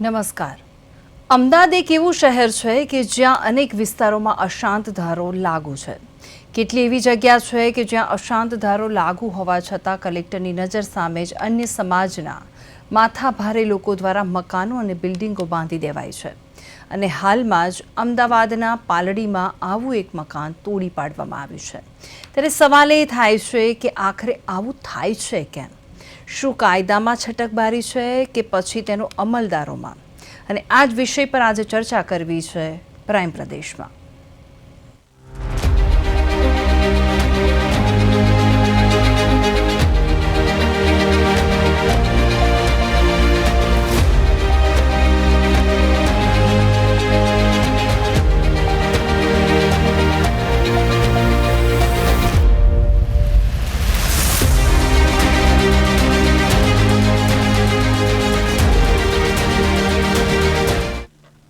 નમસ્કાર। અમદાવાદ એક એવું શહેર છે કે જ્યાં અનેક વિસ્તારોમાં અશાંત ધારો લાગુ છે। કેટલી એવી જગ્યા છે કે જ્યાં અશાંત ધારો લાગુ હોવા છતાં કલેક્ટરની નજર સામે જ અન્ય સમાજના માથાભારે લોકો દ્વારા મકાનો અને બિલ્ડિંગો બાંધી દેવાય છે અને હાલમાં જ અમદાવાદના પાલડીમાં આવું એક મકાન તોડી પાડવામાં આવ્યું છે। ત્યારે સવાલ એ થાય છે કે આખરે આવું થાય છે કેમ? શું કાયદામાં છટકબારી છે કે પછી તેનો અમલદારોમાં? અને આ જ વિષય પર આજે ચર્ચા કરવી છે પ્રાઇમ પ્રદેશમાં।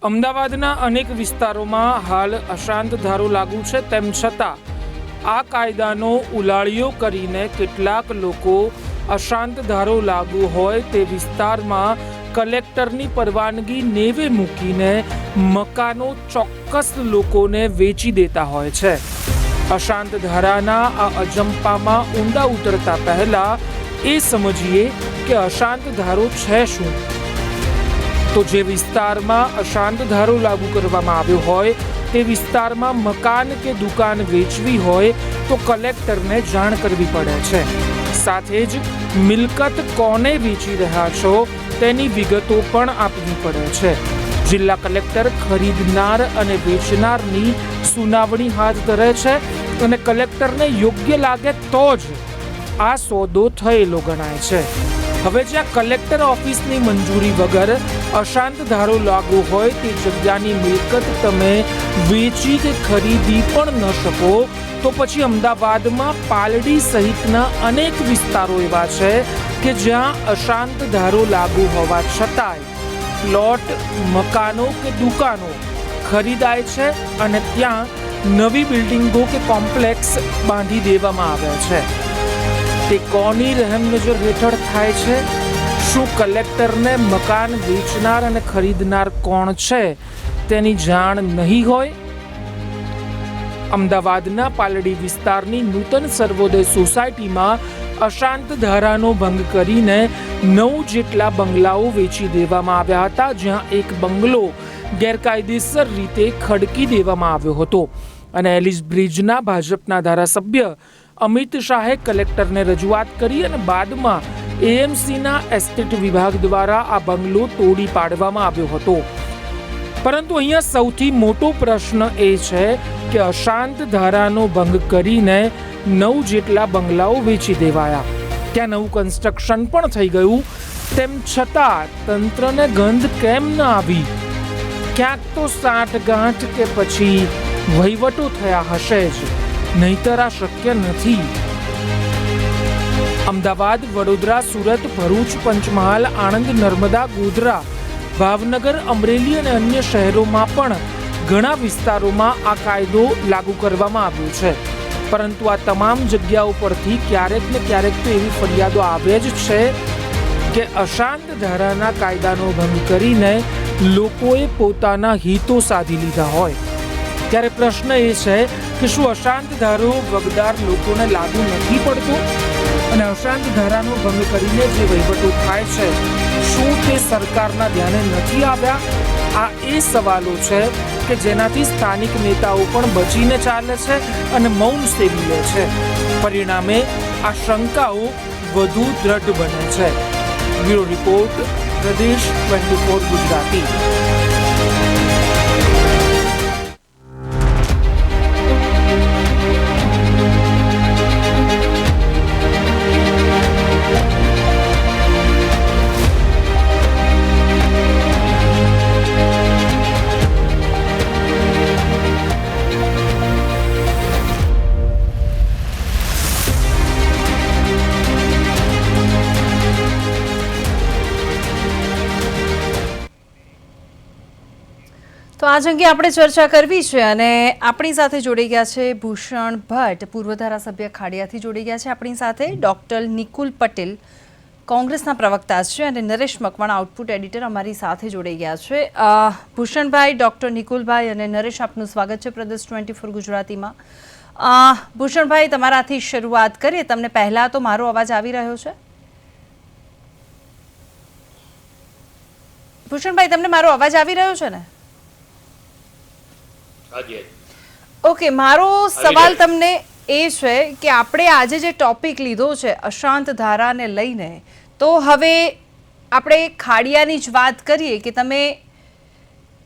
અમદાવાદના અનેક વિસ્તારોમાં હાલ અશાંત ધારો લાગુ છે, તેમ છતાં આ કાયદાનો ઉલાળિયો કરીને કેટલાક લોકો અશાંત ધારો લાગુ હોય તે વિસ્તારમાં કલેક્ટરની પરવાનગી નેવે મૂકીને મકાનો ચોક્કસ લોકોને વેચી દેતા હોય છે। અશાંત ધારાના આ અજંપામાં ઊંડા ઉતરતા પહેલા એ સમજીએ કે અશાંત ધારો છે શું। તો જે વિસ્તારમાં અશાંત ધારો લાગુ કરવામાં આવ્યો હોય તે વિસ્તારમાં મકાન કે દુકાન વેચવી હોય તો કલેક્ટરને જાણ કરવી પડે છે। સાથે જ મિલકત કોને વેચી રહ્યા છો તેની વિગતો પણ આપવી પડે છે। જિલ્લા કલેક્ટર ખરીદનાર અને વેચનારની સુનાવણી હાથ ધરે છે અને કલેક્ટરને યોગ્ય લાગે તો જ આ સોદો થયેલો ગણાય છે। હવે જ્યાં કલેક્ટર ઓફિસની મંજૂરી વગર અશાંત ધારો લાગુ હોય તે જગ્યાની મિલકત તમે વેચી કે ખરીદી પણ ન શકો તો પછી અમદાવાદમાં પાલડી સહિતના અનેક વિસ્તારો એવા છે કે જ્યાં અશાંત ધારો લાગુ હોવા છતાંય પ્લોટ, મકાનો કે દુકાનો ખરીદાય છે અને ત્યાં નવી બિલ્ડિંગો કે કોમ્પ્લેક્સ બાંધી દેવામાં આવ્યા છે। તે કોની રહેમ નજર હેઠળ થાય છે? શું કલેક્ટરને મકાન વેચનાર અને ખરીદનાર કોણ છે તેની જાણ નહીં હોય? અમદાવાદના પાલડી વિસ્તારની નૂતન સર્વોદય સોસાયટીમાં અશાંત ધારાનો ભંગ કરીને 9 જેટલા બંગલાઓ વેચી દેવામાં આવ્યા હતા, જ્યાં એક બંગલો ગેરકાયદેસર રીતે ખડકી દેવામાં આવ્યો હતો અને એલિસ બ્રિજના ભાજપના ધારાસભ્ય અમિત શાહે કલેક્ટરને રજૂઆત કરી અને બાદમાં એએમસીના એસ્ટેટ વિભાગ દ્વારા આ બંગલો તોડી પાડવામાં આવ્યો હતો। પરંતુ અહીંયા સૌથી મોટો પ્રશ્ન એ છે કે અશાંત ધારાનો ભંગ કરીને 9 જેટલા બંગલાઓ વેચી દેવાયા, ત્યાં નવું કન્સ્ટ્રક્શન પણ થઈ ગયું, તેમ છતાં તંત્રને ગંધ કેમ ન આવી? ક્યાંક તો સાંઠગાંઠ કે પછી વહીવટો થયા હશે જ, નહીતર આ શક્ય નથી। અમદાવાદ, વડોદરા, સુરત, ભરૂચ, પંચમહાલ, આણંદ, નર્મદા, ગોધરા, ભાવનગર, અમરેલી અને અન્ય શહેરોમાં પણ ઘણા વિસ્તારોમાં આ કાયદો લાગુ કરવામાં આવ્યો છે, પરંતુ આ તમામ જગ્યાઓ પરથી ક્યારેક ને ક્યારેક તો એવી ફરિયાદો આવે જ છે કે અશાંત ધારાના કાયદાનો ભંગ કરીને લોકોએ પોતાના હિતો સાધી લીધા હોય। ત્યારે પ્રશ્ન એ છે કે શું અશાંત ધારો વગદાર લોકોને લાગુ નથી પડતો અને અશાંત ધારાનો ભંગ કરીને જે વહીવટો થાય છે શું તે સરકારના ધ્યાને નથી આવ્યા? આ એ સવાલો છે કે જેનાથી સ્થાનિક નેતાઓ પણ બચીને ચાલે છે અને મૌન સેવી લે છે। પરિણામે આ શંકાઓ વધુ દ્રઢ બને છે। બ્યુરો રિપોર્ટ, પ્રદેશ 24 ગુજરાતી। તો આજ અંગે આપણે ચર્ચા કરવી છે અને આપણી સાથે જોડી ગયા છે ભૂષણ ભટ્ટ, પૂર્વ ધારાસભ્ય ખાડિયાથી જોડી ગયા છે આપણી સાથે, ડોક્ટર નિકુલ પટેલ કોંગ્રેસના પ્રવક્તા છે અને નરેશ મકવાણા આઉટપુટ એડિટર અમારી સાથે જોડાઈ ગયા છે. ભૂષણભાઈ, ડૉક્ટર નિકુલભાઈ અને નરેશ, આપનું સ્વાગત છે પ્રદેશ 24 ગુજરાતીમાં. ભૂષણભાઈ, તમારાથી શરૂઆત કરીએ. તમને પહેલાં તો મારો અવાજ આવી રહ્યો છે? ભૂષણભાઈ, તમને મારો અવાજ આવી રહ્યો છે ને? ઓકે, મારો સવાલ તમને એ છે કે આપણે આજે જે ટોપિક લીધો છે અશાંત ધારાને લઈને, તો હવે આપણે ખાડિયાની જ વાત કરીએ કે તમે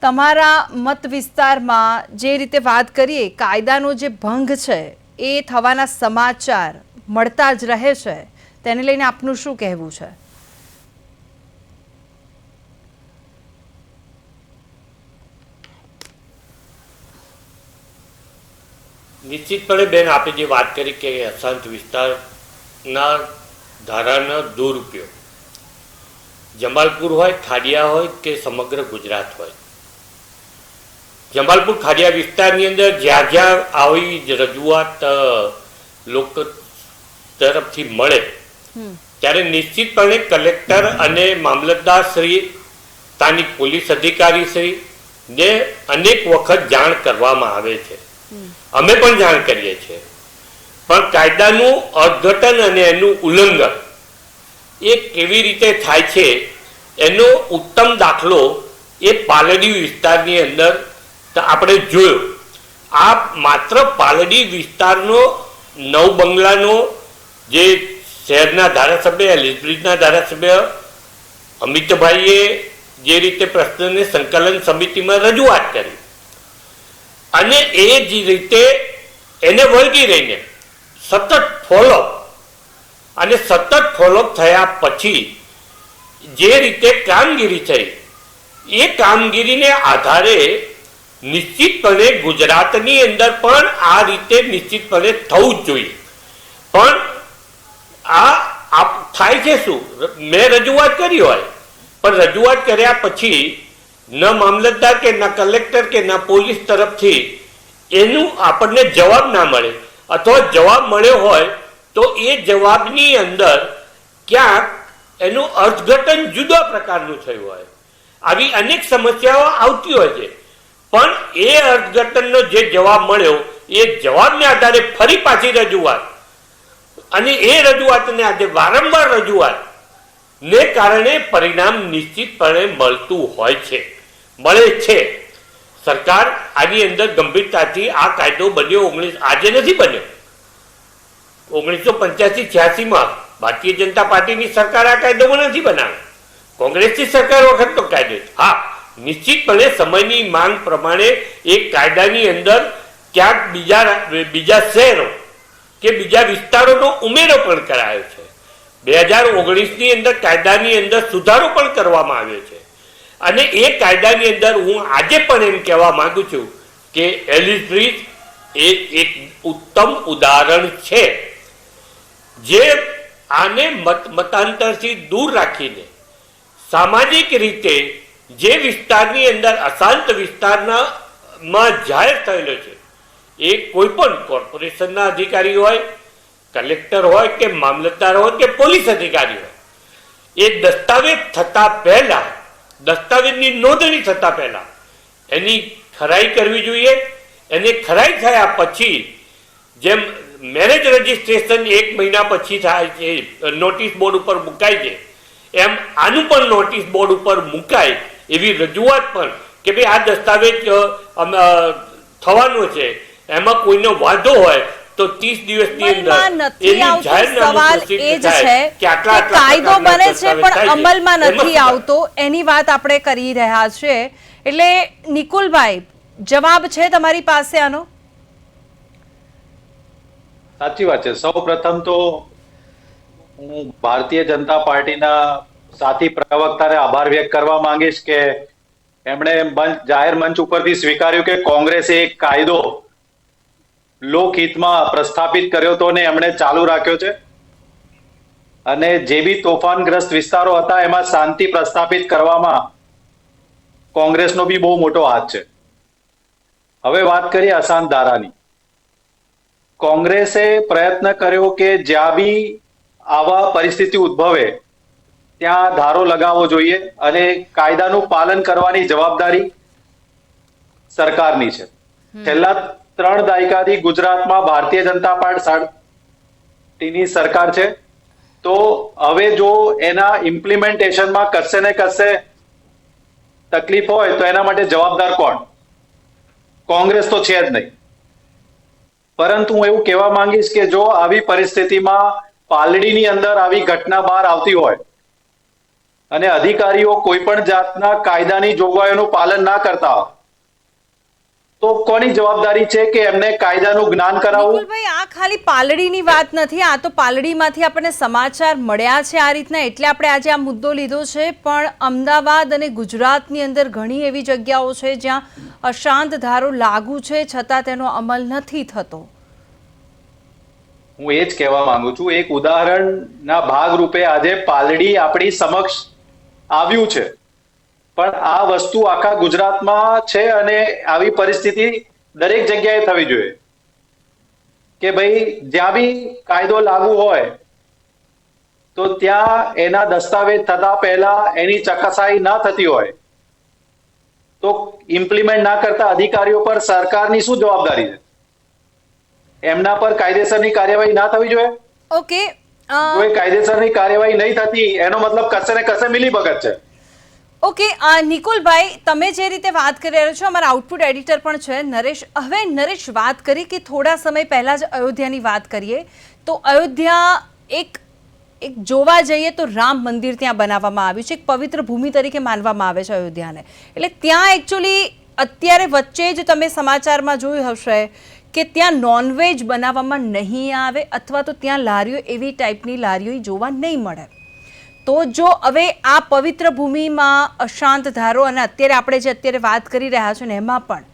તમારા મત વિસ્તારમાં જે રીતે વાત કરીએ, કાયદાનો જે ભંગ છે એ થવાના સમાચાર મળતા જ રહે છે, તેને લઈને આપનું શું કહેવું છે? નિશ્ચિતપણે બેન, આપણે જે વાત કરી કે અશાંત વિસ્તારના ધારાનો દુરુપયોગ જમાલપુર હોય, ખાડિયા હોય કે સમગ્ર ગુજરાત હોય, જમાલપુર ખાડિયા વિસ્તારની અંદર જ્યાં જ્યાં આવી જ રજૂઆત લોકો તરફથી મળે ત્યારે નિશ્ચિતપણે કલેક્ટર અને મામલતદાર શ્રી, સ્થાનિક પોલીસ અધિકારી શ્રી ને અનેક વખત જાણ કરવામાં આવે છે. અમે પણ જાણ કરીએ છીએ, પણ કાયદાનું અર્થઘટન અને એનું ઉલ્લંઘન એ કેવી રીતે થાય છે એનો ઉત્તમ દાખલો એ પાલડી વિસ્તારની અંદર આપણે જોયો. આ માત્ર પાલડી વિસ્તારનો નવ બંગલાનો જે શહેરના ધારાસભ્ય, એલિસબ્રિજના ધારાસભ્ય અમિતભાઈએ જે રીતે પ્રશ્નને સંકલન સમિતિમાં રજૂઆત કરી અને એ જ રીતે એને વળગી રહીને સતત ફોલોઅપ અને સતત ફોલોઅપ થયા પછી જે રીતે કામગીરી થઈ, એ કામગીરીને આધારે નિશ્ચિતપણે ગુજરાતની અંદર પણ આ રીતે નિશ્ચિતપણે થવું જ જોઈએ. પણ આ થાય છે શું? મેં રજૂઆત કરી હોય, પણ રજૂઆત કર્યા પછી ન મામલતદાર કે ના કલેક્ટર કે ના પોલીસ તરફથી એનું આપણને જવાબ ના મળે, અથવા જવાબ મળ્યો હોય તો એ જવાબની અંદર ક્યાંક એનું અર્થઘટન જુદા પ્રકારનું થયું હોય. આવી અનેક સમસ્યાઓ આવતી હોય છે, પણ એ અર્થઘટનનો જે જવાબ મળ્યો એ જવાબને આધારે ફરી પાછી રજૂઆત, અને એ રજૂઆતને આજે વારંવાર રજૂઆત ને કારણે પરિણામ નિશ્ચિતપણે મળતું હોય છે, મળે છે. સરકાર આની અંદર ગંભીરતાથી આ કાયદો બન્યો આજે નથી બન્યો. 1985-86માં ભારતીય જનતા પાર્ટીની સરકાર આ કાયદો નથી બનાવ્યો. કોંગ્રેસની સરકાર વખત તો કાયદો. હા, નિશ્ચિતપણે સમયની માંગ પ્રમાણે એક કાયદાની અંદર ક્યાંક બીજા શહેરો કે બીજા વિસ્તારોનો ઉમેરો પણ કરાયો છે. 2019ની અંદર કાયદાની અંદર સુધારો પણ કરવામાં આવ્યો છે. અને એ કાયદાની અંદર હું આજે પણ એમ કહેવા માંગુ છું કે એલિસ બ્રિજ એ એક ઉત્તમ ઉદાહરણ છે, જે આને મતાંતરથી દૂર રાખીને સામાજિક રીતે જે વિસ્તારની અંદર અશાંત વિસ્તારમાં જાહેર થયેલો છે, એ કોઈ પણ કોર્પોરેશનના અધિકારી હોય, કલેક્ટર હોય કે મામલતદાર હોય કે પોલીસ અધિકારી હોય, એ દસ્તાવેજ થતા પહેલા, દસ્તાવેજની નોંધણી થતા પહેલા એની ખરાઈ કરવી જોઈએ. એને ખરાઈ થયા પછી જેમ મેરેજ રજીસ્ટ્રેશન 1 મહિના પછી થાય છે, નોટિસ બોર્ડ ઉપર મુકાય છે, એમ આનું પણ નોટિસ બોર્ડ ઉપર મુકાય એવી રજૂઆત પણ કે ભાઈ આ દસ્તાવેજ થવાનો છે, એમાં કોઈનો વાંધો હોય તો 30 દિવસની અંદર સવાલ એ જ છે કે કાયદો બને છે પણ અમલમાં નથી આવતો, એની વાત આપણે કરી રહ્યા છીએ. એટલે નિકુલભાઈ, જવાબ છે તમારી પાસે આનો? સાચી વાત છે. સૌ પ્રથમ તો હું ભારતીય જનતા પાર્ટીના સાથી પ્રવક્તાને આભાર વ્યક્ત કરવા માંગીશ કે એમણે જાહેર મંચ ઉપરથી સ્વીકાર્યું કે કોંગ્રેસે એક કાયદો લોકહિતમાં પ્રસ્થાપિત કર્યો હતો ને એમણે ચાલુ રાખ્યો છે, અને જે બી તોફાનગ્રસ્ત વિસ્તારો હતા એમાં શાંતિ પ્રસ્થાપિત કરવામાં કોંગ્રેસનો બી બહુ મોટો હાથ છે. હવે વાત કરીએ અશાંત ધારાની. કોંગ્રેસે પ્રયત્ન કર્યો કે જ્યાં બી આવા પરિસ્થિતિ ઉદ્ભવે ત્યાં ધારો લગાવવો જોઈએ અને કાયદાનું પાલન કરવાની જવાબદારી સરકારની છે. છેલ્લા 3 દાયકાથી ગુજરાતમાં ભારતીય જનતા પાર્ટીની સરકાર છે. તો હવે જો એના ઇમ્પ્લિમેન્ટેશનમાં કશે ને કશે તકલીફ હોય તો એના માટે જવાબદાર કોણ? કોંગ્રેસ તો છે જ નહીં. પરંતુ હું એવું કહેવા માંગીશ કે જો આવી પરિસ્થિતિમાં પાલડીની અંદર આવી ઘટના બહાર આવતી હોય અને અધિકારીઓ કોઈ પણ જાતના કાયદાની જોગવાઈઓનું પાલન ના કરતા હોય તો કોની જવાબદારી છે કે એમને કાયદાનું જ્ઞાન કરાવવું? નિકુલભાઈ, આ ખાલી પાલડીની વાત નથી, આ તો પાલડીમાંથી આપણને સમાચાર મળ્યા છે આ રીતના, એટલે આપણે આજે આ મુદ્દો લીધો છે. પણ અમદાવાદ અને ગુજરાતની અંદર ઘણી એવી જગ્યાઓ છે જ્યાં અશાંત ધારો લાગુ છે છતાં તેનો અમલ નથી થતો. હું એ જ કહેવા માંગુ છું. એક ઉદાહરણના ભાગરૂપે આજે પાલડી આપણી સમક્ષ આવ્યું છે, પણ આ વસ્તુ આખા ગુજરાતમાં છે અને આવી પરિસ્થિતિ દરેક જગ્યાએ થવી જોઈએ કે ભાઈ જ્યાં બી કાયદો લાગુ હોય તો ત્યાં એના દસ્તાવેજ થતા પહેલા એની ચકાસાઈ ના થતી હોય તો ઇમ્પ્લિમેન્ટ ના કરતા અધિકારીઓ પર સરકારની શું જવાબદારી છે? એમના પર કાયદેસરની કાર્યવાહી ના થવી જોઈએ? ઓકે, જો એ કાયદેસરની કાર્યવાહી નહીં થતી એનો મતલબ કશે ને કશે મિલીભગત છે. ઓકે, નિકુલભાઈ, તમે જે રીતે વાત કરી રહ્યા છો, અમારા આઉટપુટ એડિટર પણ છે નરેશ. હવે નરેશ વાત કરી કે થોડા સમય પહેલા જ અયોધ્યાની વાત કરીએ તો અયોધ્યા એક જોવા જઈએ તો રામ મંદિર ત્યાં બનાવવામાં આવ્યું છે, એક પવિત્ર ભૂમિ તરીકે માનવામાં આવે છે અયોધ્યાને. એટલે ત્યાં એકચ્યુઅલી અત્યારે વચ્ચે જ તમે સમાચારમાં જોયું હશે કે ત્યાં નોનવેજ બનાવવામાં નહીં આવે અથવા તો ત્યાં લારીઓ એવી ટાઈપની લારીઓ જોવા નહીં મળે. તો જો હવે આ પવિત્ર ભૂમિમાં અશાંત ધારો, અને અત્યારે આપણે જે અત્યારે વાત કરી રહ્યા છો ને એમાં પણ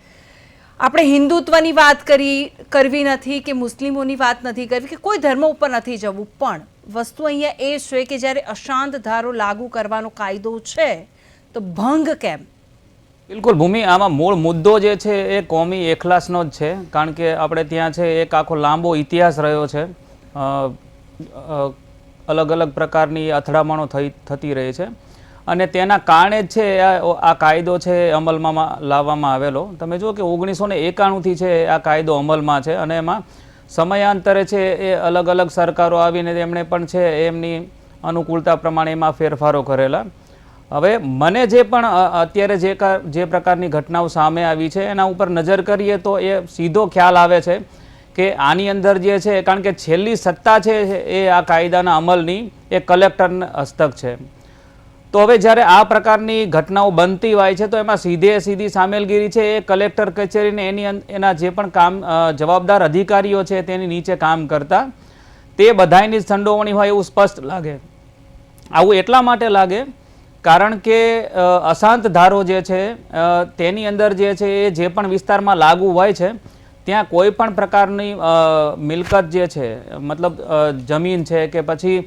આપણે હિન્દુત્વની વાત કરવી નથી કે મુસ્લિમોની વાત નથી કરવી કે કોઈ ધર્મ ઉપર નથી જવું, પણ વસ્તુ અહીંયા એ છે કે જ્યારે અશાંત ધારો લાગુ કરવાનો કાયદો છે તો ભંગ કેમ? બિલકુલ ભૂમિ, આમાં મૂળ મુદ્દો જે છે એ કોમી એખલાસનો જ છે. કારણ કે આપણે ત્યાં છે એક આખો લાંબો ઇતિહાસ રહ્યો છે, અલગ અલગ પ્રકારની અથડામણો થતી રહી છે અને તેના કારણે જ છે આ કાયદો છે અમલમાં લાવવામાં આવેલો. તમે જુઓ કે 1991થી છે આ કાયદો અમલમાં છે અને એમાં સમયાંતરે છે એ અલગ અલગ સરકારો આવીને એમણે પણ છે એમની અનુકૂળતા પ્રમાણે એમાં ફેરફારો કરેલા. હવે મને જે પણ અત્યારે જે પ્રકારની ઘટનાઓ સામે આવી છે એના ઉપર નજર કરીએ તો એ સીધો ખ્યાલ આવે છે કે આની અંદર જે છે, કારણ કે છેલ્લી સત્તા છે એ આ કાયદાના અમલની એ કલેક્ટરના હસ્તક છે. તો હવે જ્યારે આ પ્રકારની ઘટનાઓ બનતી હોય છે તો એમાં સીધી સામેલગીરી છે એ કલેક્ટર કચેરીને એના જે પણ કામ જવાબદાર અધિકારીઓ છે તેની નીચે કામ કરતા તે બધાની સંડોવણી હોય એવું સ્પષ્ટ લાગે. આવું એટલા માટે લાગે કારણ કે અશાંત ધારો જે છે તેની અંદર જે છે એ જે પણ વિસ્તારમાં લાગુ હોય છે ત્યાં કોઈ પણ પ્રકારની મિલકત જે છે, મતલબ જમીન છે કે પછી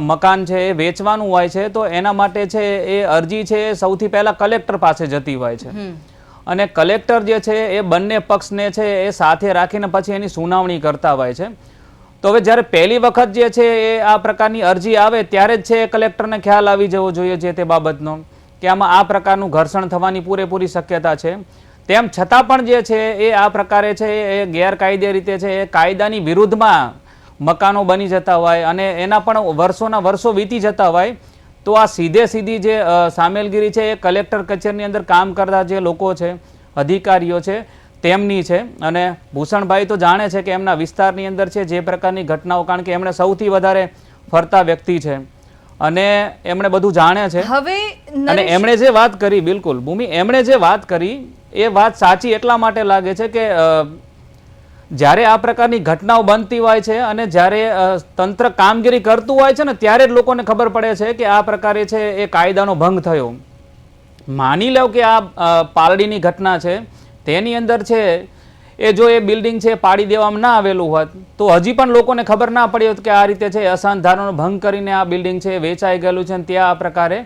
મકાન છે એ વેચવાનું હોય છે તો એના માટે છે એ અરજી છે એ સૌથી પહેલાં કલેક્ટર પાસે જતી હોય છે અને કલેક્ટર જે છે એ બંને પક્ષને છે એ સાથે રાખીને પછી એની સુનાવણી કરતા હોય છે. તો હવે જ્યારે પહેલી વખત જે છે એ આ પ્રકારની અરજી આવે ત્યારે જ છે કલેક્ટરને ખ્યાલ આવી જવો જોઈએ જે તે બાબતનો કે આમાં આ પ્રકારનું ઘર્ષણ થવાની પૂરેપૂરી શક્યતા છે. તેમ છતાં પણ જે છે એ આ પ્રકારે છે એ ગેરકાયદે રીતે છે એ કાયદાની વિરુદ્ધમાં મકાનો બની જતા હોય અને એના પણ વર્ષોના વર્ષો વીતી જતા હોય તો આ સીધી જે સામેલગીરી છે એ કલેક્ટર કચેરીની અંદર કામ કરતા જે લોકો છે, અધિકારીઓ છે તેમની છે. અને ભૂષણભાઈ તો જાણે છે કે એમના વિસ્તારની અંદર છે જે પ્રકારની ઘટનાઓ, કારણ કે એમણે સૌથી વધારે ફરતા વ્યક્તિ છે અને એમણે બધું જાણે છે. અને એમણે જે વાત કરી, બિલકુલ ભૂમિ, એમણે જે વાત કરી એ વાત સાચી એટલા માટે લાગે છે કે જ્યારે આ પ્રકારની ઘટનાઓ બનતી હોય છે અને જ્યારે તંત્ર કામગીરી કરતું હોય છે ને ત્યારે જ લોકોને ખબર પડે છે કે આ પ્રકારે છે એ કાયદાનો ભંગ થયો. માની લો કે આ પાલડીની ઘટના છે તેની અંદર છે એ જો એ બિલ્ડિંગ છે પાડી દેવામાં ના આવેલું હોત તો હજી પણ લોકોને ખબર ના પડી હોત કે આ રીતે છે અશાંત ધારાનો ભંગ કરીને આ બિલ્ડિંગ છે વેચાઈ ગયેલું છે અને ત્યાં આ પ્રકારે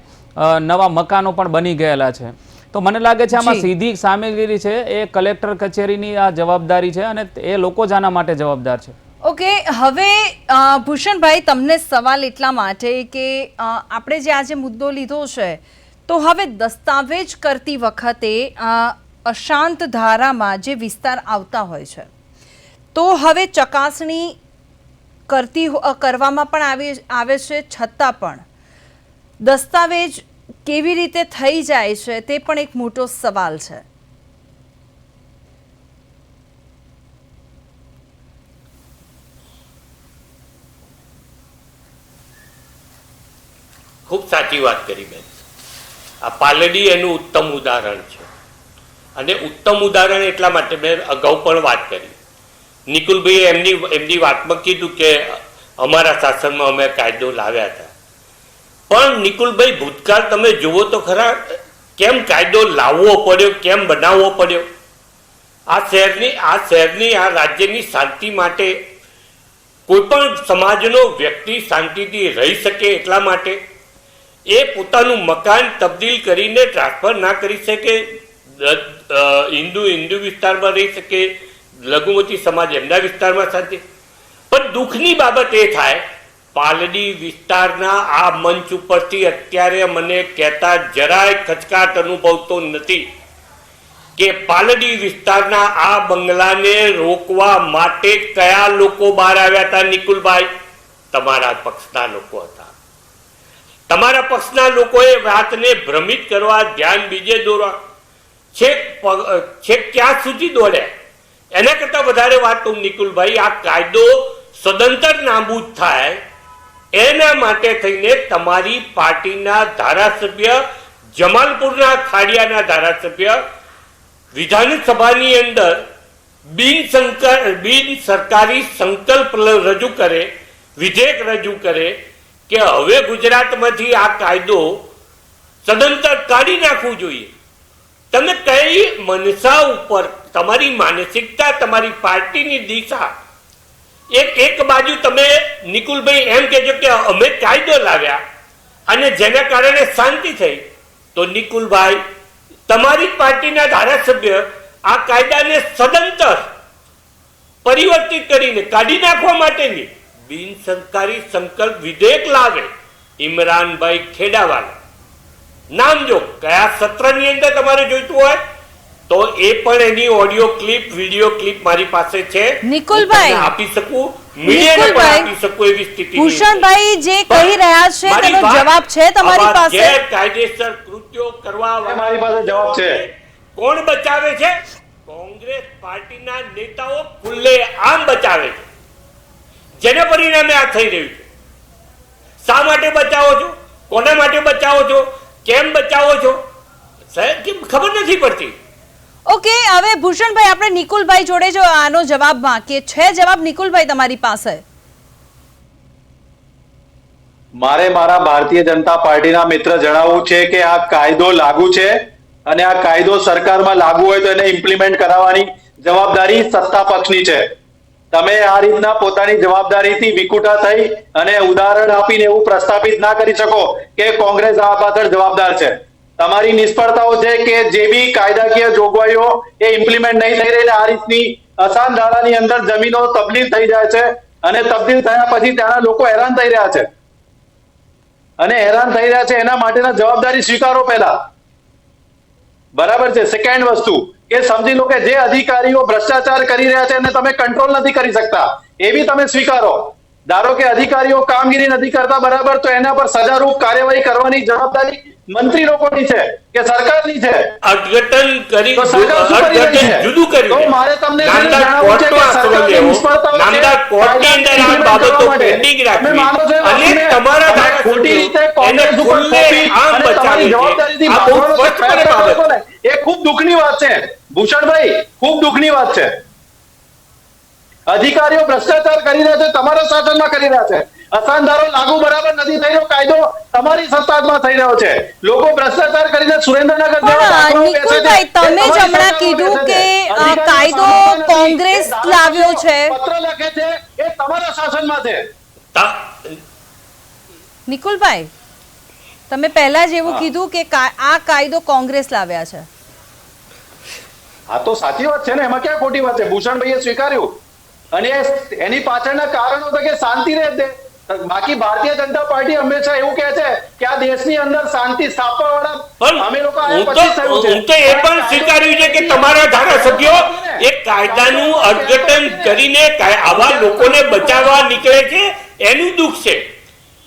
નવા મકાનો પણ બની ગયેલા છે. તો મને લાગે છે આમાં સીધી સામેલગીરી છે એ કલેક્ટર કચેરીની આ જવાબદારી છે અને એ લોકો જ આના માટે જવાબદાર છે. ઓકે, હવે ભૂષણભાઈ તમને સવાલ એટલા માટે કે આપણે જે આજે મુદ્દો લીધો છે તો હવે દસ્તાવેજ કરતી વખતે અશાંત ધારામાં જે વિસ્તાર આવતા હોય છે તો હવે ચકાસણી કરવામાં પણ આવે છે, છતાં પણ દસ્તાવેજ કેવી રીતે થઈ જાય છે તે પણ એક મોટો સવાલ છે. ખૂબ સાચી વાત કરી બેન. આ પાલડી એનું ઉત્તમ ઉદાહરણ છે. અને ઉત્તમ ઉદાહરણ એટલા માટે મેં અગાઉ પણ વાત કરી. નિકુલભાઈએ એમની વાતમાં કીધું કે અમારા શાસનમાં અમે કાયદો લાવ્યા હતા. પણ નિકુલભાઈ, ભૂતકાળ તમે જુઓ તો ખરા, કેમ કાયદો લાવવો પડ્યો, કેમ બનાવવો પડ્યો? આ શહેરની આ રાજ્યની શાંતિ માટે, કોઈ પણ સમાજનો વ્યક્તિ શાંતિથી રહી શકે એટલા માટે, એ પોતાનું મકાન તબદીલ કરીને ટ્રાન્સફર ના કરી શકે, હિન્દુ વિસ્તારમાં રહી શકે, લઘુમતી સમાજ એમના વિસ્તારમાં શાંતિ. પણ દુઃખની બાબત એ થાય, પાલડી વિસ્તારના આ મંચ ઉપરથી અત્યારે મને કહેતા જરાય ખચકાટ અનુભવતો નથી કે પાલડી વિસ્તારના આ બંગલાને રોકવા માટે કયા લોકો બહાર આવ્યા હતા. નિકુલભાઈ, તમારા પક્ષના લોકો હતા. તમારા પક્ષના લોકોએ વાતને ભ્રમિત કરવા, ધ્યાન બીજે દોરવા, છેક ક્યાં સુધી દોડ્યા. એના કરતા વધારે વાત તો નિકુલભાઈ, આ કાયદો સદંતર નાબૂદ થાય એના માટે થઈને તમારી પાર્ટીના ધારાસભ્ય, જમાલપુરના ખાડિયાના ધારાસભ્ય વિધાનસભાની અંદર બિન સરકારી સંકલ્પ રજૂ કરે, વિધેયક રજૂ કરે કે હવે ગુજરાતમાંથી આ કાયદો સદંતર કાઢી નાખવું જોઈએ. તમે કઈ મનસા ઉપર, તમારી માનસિકતા, તમારી પાર્ટીની દિશા, એક બાજુ તમે નિકુલભાઈ એમ કહેજો કે અમે કાયદો લાવ્યા અને જેના કારણે શાંતિ થઈ, તો નિકુલભાઈ, તમારી પાર્ટીના ધારાસભ્ય આ કાયદાને સદંતર પરિવર્તિત કરીને કાઢી નાખવા માટેની બિન સરકારી સંકલ્પ વિધેયક લાવે. ઇમરાનભાઈ ખેડાવાલા નામ જો, કયા સત્રની અંદર તમારે જોઈતું હોય તો એ પણ એની ઓડિયો ક્લિપ, વિડિયો ક્લિપ મારી પાસે છે. નિકુલભાઈ, આપી શકું, મીડિયાને પણ આપી શકું એવી સ્થિતિ. ભૂષણભાઈ જે કહી રહ્યા છે તેનો જવાબ છે તમારી પાસે? ગેરકાયદેસર કૃત્યો કરવા મારી પાસે જવાબ છે. કોણ બચાવે છે? કોંગ્રેસ પાર્ટીના નેતાઓ ખુલ્લે આમ બચાવે છે, જેના પરિણામે આ થઈ રહ્યું છે. શા માટે બચાવો છો? કોના માટે બચાવો છો? કેમ બચાવો છો? સાહેબ, ખબર નથી પડતી. ઓકે, હવે ભૂષણભાઈ, આપણે નિકુલભાઈ જોડે જો આનો જવાબ માંગીએ. છે જવાબ નિકુલભાઈ તમારી પાસે? મારે મારા ભારતીય જનતા પાર્ટીના મિત્ર જણાવવું છે કે આ કાયદો લાગુ છે અને આ કાયદો સરકારમાં લાગુ હોય તો એને ઇમ્પ્લિમેન્ટ કરાવવાની જવાબદારી સત્તા પક્ષની છે. તમે આ રીતના પોતાની જવાબદારીથી વિકુટા થઈ અને ઉદાહરણ આપીને એવું પ્રસ્થાપિત ના કરી શકો કે કોંગ્રેસ આ પાછળ જવાબદાર છે. તમારી નિષ્ફળતાઓ છે કે જે બી કાયદાકીય જોગવાઈઓ એ ઇમ્પ્લિમેન્ટ નહીં થઈ રહી, આ રીતની અસાન ધારાની અંદર જમીનો તબદીલ થઈ જાય છે અને તબદીલ થયા પછી ત્યાંના લોકો હેરાન થઈ રહ્યા છે અને હેરાન થઈ રહ્યા છે એના માટેના જવાબદારી સ્વીકારો પહેલા. બરાબર છે. સેકન્ડ વસ્તુ કે સમજી લો કે જે અધિકારીઓ ભ્રષ્ટાચાર કરી રહ્યા છે એને તમે કંટ્રોલ નથી કરી શકતા, એ બી તમે સ્વીકારો. ધારો કે અધિકારીઓ કામગીરી નથી કરતા બરાબર, તો એના પર સજારૂપ કાર્યવાહી કરવાની જવાબદારી મંત્રી લોકોની છે કે સરકારની છે. અર્થઘટન કરી, જુદું કર્યું. તો મારે તમને નામદાર કોર્ટની અંદર આ બાબતો પેન્ડિંગ રાખવી અને તમારા ધારાસભ્યો એને ખુલ્લે આમ બચાવે છે. આ બહુ સ્પષ્ટપણે બાબત છે. એ ખૂબ દુઃખની વાત છે ભૂષણભાઈ, ખૂબ દુઃખની વાત છે. અધિકારીઓ ભ્રષ્ટાચાર કરી રહ્યા છે, તમારા શાસનમાં કરી રહ્યા છે. અસાન ધારો લાગુ બરાબર નથી થઈ રહ્યો, કાયદો તમારી સત્તામાં થઈ રહ્યો છે. લોકો ભ્રષ્ટાચાર કરીને સુરેન્દ્રનગર નિકુલભાઈ, તમે જ હમણાં કીધું કે કાયદો કોંગ્રેસ લાવ્યો છે, પત્ર લખે છે, એ તમારા શાસનમાં છે. નિકુલભાઈ, તમે પહેલા જ એવું કીધું કે આ કાયદો કોંગ્રેસ લાવ્યા છે. આ તો સાચી વાત છે ને, એમાં ક્યાં ખોટી વાત છે? ભૂષણભાઈએ સ્વીકાર્યું અને એની પાછળના કારણો તો કે શાંતિ રહે છે. બાકી ભારતીય જનતા પાર્ટી હંમેશા એવું કહે છે કે આ દેશની અંદર શાંતિ સ્થાપવા વાળા અમે લોકો આયા પછી થયું છે. હું તો એ પણ સ્વીકાર્યું છે કે તમારા ધારાસભ્યો એક કાયદાનું અર્થઘટન કરીને આવા લોકોને બચાવવા નીકળે છે, એનું દુઃખ છે.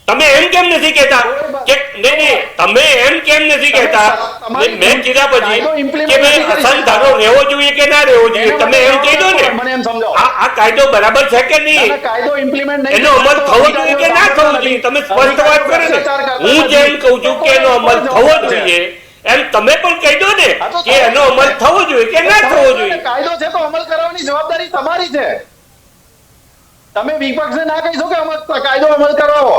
તમે એમ કેમ નથી કહેતા કે નહીં, તમે એમ કેમ નથી કહેતા મેં કીધા પછી કે ભાઈ અસલ ધારો રહેવો જોઈએ કે ના રહેવો જોઈએ? તમે એમ કહી દો ને, મને એમ સમજાવો આ કાયદો બરાબર છે કે નહીં, કાયદો ઇમ્પ્લિમેન્ટ નહીં, એનો અમલ થવો જોઈએ કે ના થવો જોઈએ? તમે સ્પષ્ટ વાત કરો ને. હું જેમ કહું છું કે એનો અમલ થવો જોઈએ, એમ તમે પણ કહી દો ને કે એનો અમલ થવો જોઈએ કે ના થવો જોઈએ. કાયદો છે તો અમલ કરવાની જવાબદારી તમારી છે. તમે વિપક્ષને ના કહીશો કે કાયદો અમલ કરાવો.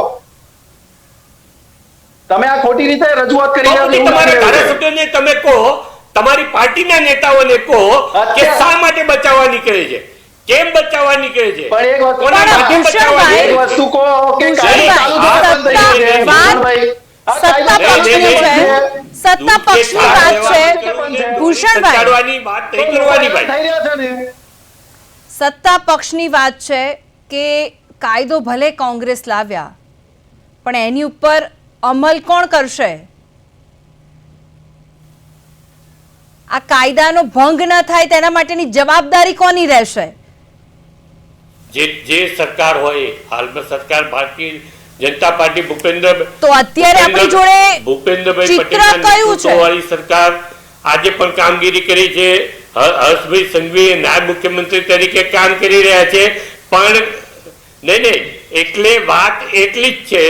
તમે આ ખોટી રીતે રજૂઆત કરી રહ્યા છો. તમારા ધારાસભ્યોને તમે કહો, તમારી પાર્ટીના નેતાઓને કહો કે શા માટે બચાવવા નીકળે છે, કેમ બચાવવા નીકળે છે, પણ એક વસ્તુ કોના માટે બચાવવા ભૂષણભાઈ, નીકળે છે? એક વસ્તુ કહો કે કાયદો ચાલુ થઈ ગયો છે. ભૂષણભાઈ, આ સત્તા કાયદો પક્ષની ચાલુ છે, છે. સત્તા પક્ષની વાત છે. ભૂષણભાઈ, સંચાલવાની વાત નહીં કરવાની ભાઈ. થઈ રહ્યા છે ને. સત્તા પક્ષની વાત છે કે કાયદો ભલે કોંગ્રેસ લાવ્યા, પણ એની ઉપર અમલ કોણ કરશે? આ કાયદાનો ભંગ ન થાય તેના માટેની જવાબદારી કોની રહેશે? જે સરકાર હોય, હાલમાં સરકાર ભારતીય જનતા પાર્ટી તો અત્યારે આપણી જોડે ભૂપેન્દ્રભાઈ ચિત્ર પટેલના કયું છે? નેતૃત્વવાળી સરકાર આજે પણ કામગીરી કરી છે. હર્ષભાઈ સંઘવી નાયબ મુખ્યમંત્રી તરીકે કામ કરી રહ્યા છે. પણ નહીં, એટલે વાત એટલી જ છે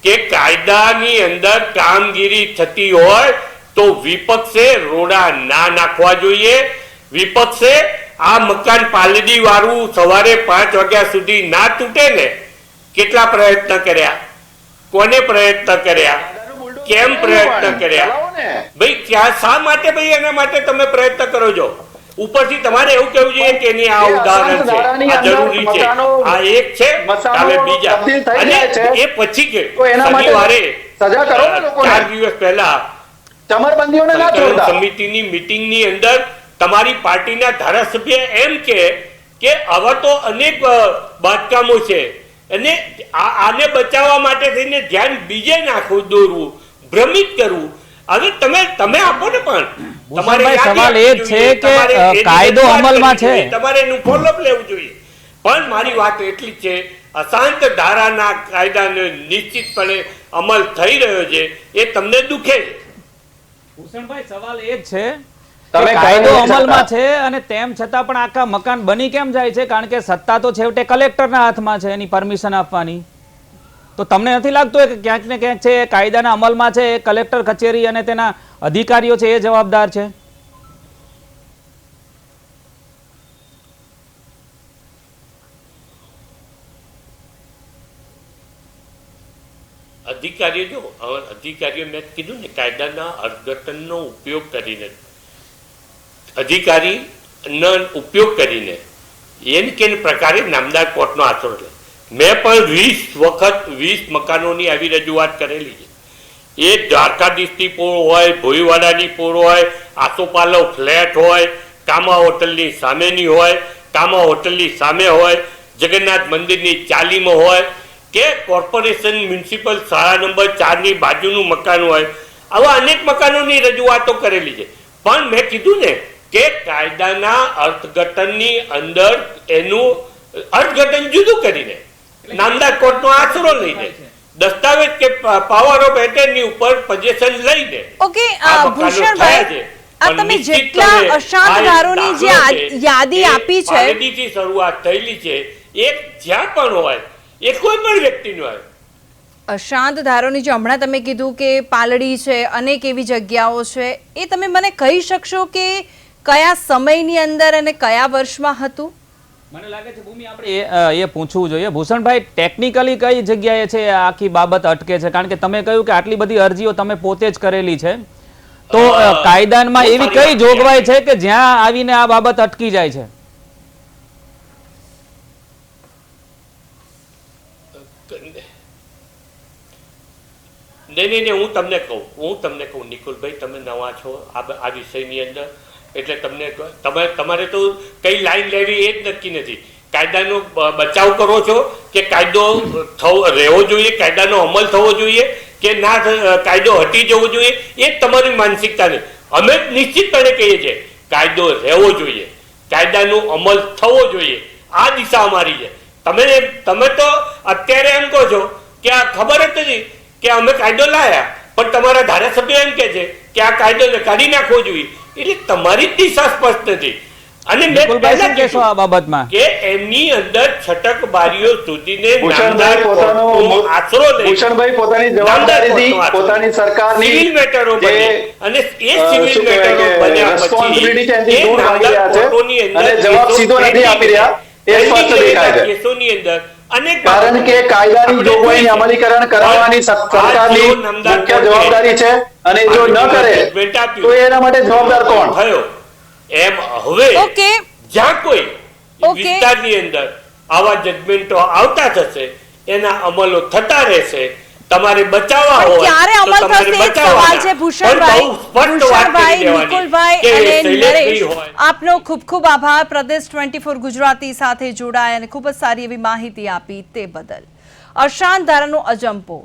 કે કાયદાની અંદર કામગીરી થતી હોય તો વિપક્ષે રોડા ના નાખવા જોઈએ. વિપક્ષે આ મકાન પાલડી વાળું સવારે 5 વાગ્યા સુધી ના તૂટે ને, કેટલા પ્રયત્ન કર્યા, કોને પ્રયત્ન કર્યા, કેમ પ્રયત્ન કર્યા? ભાઈ ત્યાં શા માટે ભાઈ એના માટે તમે પ્રયત્ન કરો છો? ઉપરથી તમારે એવું કહેવું જોઈએ કે નહીં આ ઉદાહરણ છે, આ જરૂરી છે, આ એક છે, કાલે બીજા, અને એ પછી કે શનિવારે સજા કરો ને લોકોને. 4 દિવસ પહેલા ચમરબંધીઓને ના છોડતા. સમિતિની મીટિંગની અંદર તમારી પાર્ટીના ધારાસભ્ય એમ કે આવા તો અનેક બાંધકામો છે અને આને બચાવવા માટે થઈને ધ્યાન બીજે નાખવું, દોરવું, ભ્રમિત કરવું. હવે તમે આપો ને, પણ તમારે સવાલ એ જ છે કે કાયદો અમલમાં છે, તમારે એનું ફોલોઅપ લેવું જોઈએ. પણ મારી વાત એટલી જ છે, અશાંત ધારાના કાયદાનો નિશ્ચિતપણે અમલ થઈ રહ્યો છે, એ તમને દુખે છે. ભૂષણભાઈ, સવાલ એ જ છે તમે કે કાયદો અમલમાં છે અને તેમ છતાં પણ આખા મકાન બની કેમ જાય છે? કારણ કે સત્તા તો છેવટે કલેક્ટરના હાથમાં છે, એની પરમિશન આપવાની. તો તમને નથી લાગતું કે ક્યાંક ને ક્યાંક છે કાયદાના અમલમાં છે કલેક્ટર કચેરી અને તેના અધિકારીઓ છે એ જવાબદાર છે? અધિકારીઓ મેં કીધું ને, કાયદાના અર્થઘટનનો ઉપયોગ કરીને, અધિકારીનો ઉપયોગ કરીને એમ કે પ્રકારે નામદાર કોર્ટનો આશરો લે. મેં પણ 20 વખત 20 મકાનોની આવી રજૂઆત કરેલી છે. એ દ્વારકાધીશની પોળ હોય, ભોઈવાડાની પોળ હોય, આસોપાલવ ફ્લેટ હોય, કામા હોટલની સામેની હોય, કામા હોટલની સામે હોય, જગન્નાથ મંદિરની ચાલીમાં હોય કે કોર્પોરેશન મ્યુનિસિપલ શાળા નંબર 4 ની બાજુનું મકાન હોય, આવા અનેક મકાનોની રજૂઆતો કરેલી છે. પણ મેં કીધું ને કે કાયદાના અર્થઘટનની અંદર એનું અર્થઘટન જુદું કરીને નામદાર કોર્ટનો આશરો લઈને દસ્તાવેજ કે પાવર ઓફ એટર્ની ઉપર પોઝિશન લઈને ઓકે ભૂષણભાઈ, આ તમે જેટલા અશાંત ધારોની જે યાદી આપી છે, પાલડીથી શરૂઆત થયેલી છે, એક જ્યાં પણ હોય, એ કોઈ પણ વ્યક્તિનું હોય. અશાંત ધારોની જે હમણાં તમે કીધું કે પાલડી છે, અનેક એવી જગ્યાઓ છે, એ તમે મને કહી શકશો કે કયા સમયની અંદર અને કયા વર્ષમાં હતું? મને લાગે છે ભૂમિ આપણે એ પૂછવું જોઈએ. ભૂષણભાઈ, ટેકનિકલી કઈ જગ્યાએ છે આખી બાબત અટકે છે? કારણ કે તમે કહ્યું કે આટલી બધી અરજીઓ તમે પોતે જ કરેલી છે, તો કાયદામાં એવી કઈ જોગવાઈ છે કે જ્યાં આવીને આ બાબત અટકી જાય છે? નહીં, હું તમને કહું નિકુલભાઈ, તમે નવા છો આ વિષયની અંદર, એટલે તમારે તો કઈ લાઈન લેવી એ જ નક્કી નથી. કાયદાનો બચાવ કરો છો કે કાયદો રહેવો જોઈએ, કાયદાનો અમલ થવો જોઈએ કે ના કાયદો હટી જવો જોઈએ, એ તમારી માનસિકતા નહીં. અમે નિશ્ચિતપણે કહીએ છીએ કાયદો રહેવો જોઈએ, કાયદાનો અમલ થવો જોઈએ, આ દિશા અમારી છે. તમે તો અત્યારે એમ કહો છો કે આ ખબર જ નથી કે અમે કાયદો લાયા, પણ તમારા ધારાસભ્ય એમ કે છે કે આ કાયદો કાઢી નાખવો જોઈએ. એટલે તમારી દિશા સ્પષ્ટ નથી. અને મેં પહેલા કહેશો આ બાબતમાં કે એમની અંદર છટક બારીઓ સુધીને ભૂષણભાઈ પોતાની જવાબદારીથી પોતાની સરકારની સિવિલ મેટરો બને અને એ સિવિલ મેટરો બન્યા responsibility પછી ત્યાંથી દૂર ભાગી રહ્યા છે અને જવાબ સીધો નથી આપી રહ્યા, એ સ્પષ્ટ દેખાય છે. કેસોની અંદર કારણ કે કાયદાની જોગવાઈનું અમલીકરણ કરાવવાની સરકારની મુખ્ય જવાબદારી છે અને જો ન કરે તો એના માટે જવાબદાર કોણ? થયો એમ હવે ઓકે જ્યાં કોઈ ઓકે. વિસ્તારની અંદર આવા જજમેન્ટો આવતા થશે, એના અમલો થતા રહેશે. તમારે બચાવવા પણ હોય ક્યારે તો અમલ તમારે થશે? એક બચાવવાના. સવાલ છે પણ ભૂષણભાઈ, બહુ સ્પષ્ટ વાત કરી દેવાની નિકુલભાઈ કે અને શૈલેષભાઈ નરેશ, હોય. આપનો ખૂબ ખૂબ આભાર. પ્રદેશ 24 ગુજરાતી સાથે જોડાયા અને ખૂબ જ સારી એવી માહિતી આપી તે બદલ. અશાંત ધારાનો અજંપો.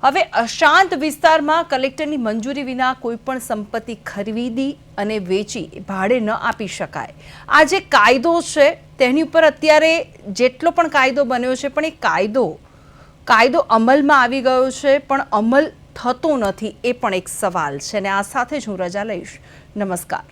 હવે અશાંત વિસ્તારમાં કલેક્ટરની મંજૂરી વિના કોઈ પણ સંપત્તિ ખરીદી અને વેચી ભાડે ન આપી શકાય. આ જે કાયદો છે તેની ઉપર અત્યારે જેટલો પણ કાયદો બન્યો છે, પણ એ કાયદો અમલમાં આવી ગયો છે પણ અમલ થતો નથી, એ પણ એક સવાલ છે. અને આ સાથે જ હું રજા લઈશ. નમસ્કાર.